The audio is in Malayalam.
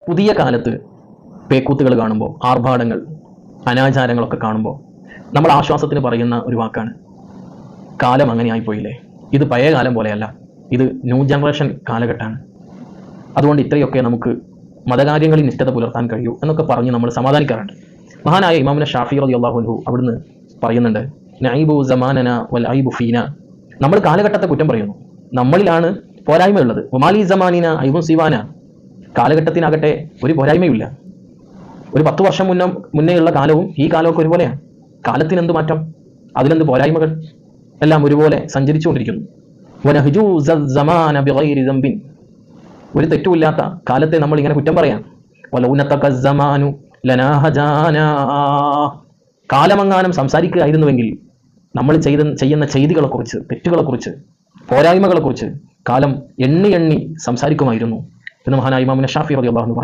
പുതിയ കാലത്ത് പേക്കൂത്തുകൾ കാണുമ്പോൾ, ആർഭാടങ്ങൾ, അനാചാരങ്ങളൊക്കെ കാണുമ്പോൾ നമ്മൾ ആശ്വാസത്തിന് പറയുന്ന ഒരു വാക്കാണ്, കാലം അങ്ങനെ ആയിപ്പോയില്ലേ, ഇത് പഴയ കാലം പോലെയല്ല, ഇത് ന്യൂ ജനറേഷൻ കാലഘട്ടമാണ്, അതുകൊണ്ട് ഇത്രയൊക്കെ നമുക്ക് മതകാര്യങ്ങളിൽ നിഷ്ഠത പുലർത്താൻ കഴിയൂ എന്നൊക്കെ പറഞ്ഞ് നമ്മൾ സമാധാനിക്കാറുണ്ട്. മഹാനായ ഇമാമുന ഷാഫി റളിയല്ലാഹു അൻഹു അവിടുന്ന് പറയുന്നുണ്ട്, നഈബു സമാനന വൽ ഐബു ഫീന. നമ്മൾ കാലഘട്ടത്തെ കുറ്റം പറയുന്നു, നമ്മളിലാണ് പോരായ്മയുള്ളത്. ഒമാലി സമാനിന ഐബുൻ സിവാന. കാലഘട്ടത്തിനാകട്ടെ ഒരു പോരായ്മയുമില്ല. ഒരു 10 വർഷം മുന്നേയുള്ള കാലവും ഈ കാലമൊക്കെ ഒരുപോലെയാണ്. കാലത്തിനെന്ത് മാറ്റം, അതിലെന്ത് പോരായ്മകൾ, എല്ലാം ഒരുപോലെ സഞ്ചരിച്ചുകൊണ്ടിരിക്കുന്നു. വനഹ്ജു സമാന ബിഗൈരി ദംബിൻ. ഒരു തെറ്റുമില്ലാത്ത കാലത്തെ നമ്മൾ ഇങ്ങനെ കുറ്റം പറയാം. വലൗനതക സമാനു ലനാ ഹജാനാ. കാലമങ്ങാനും സംസാരിക്കുകയായിരുന്നുവെങ്കിൽ നമ്മൾ ചെയ്യുന്ന ചെയ്തികളെക്കുറിച്ച്, തെറ്റുകളെക്കുറിച്ച്, പോരായ്മകളെക്കുറിച്ച് കാലം എണ്ണി സംസാരിക്കുമായിരുന്നു എന്ന് മഹാനായ ഇമാമുന ഷാഫി റളിയല്ലാഹു അൻഹു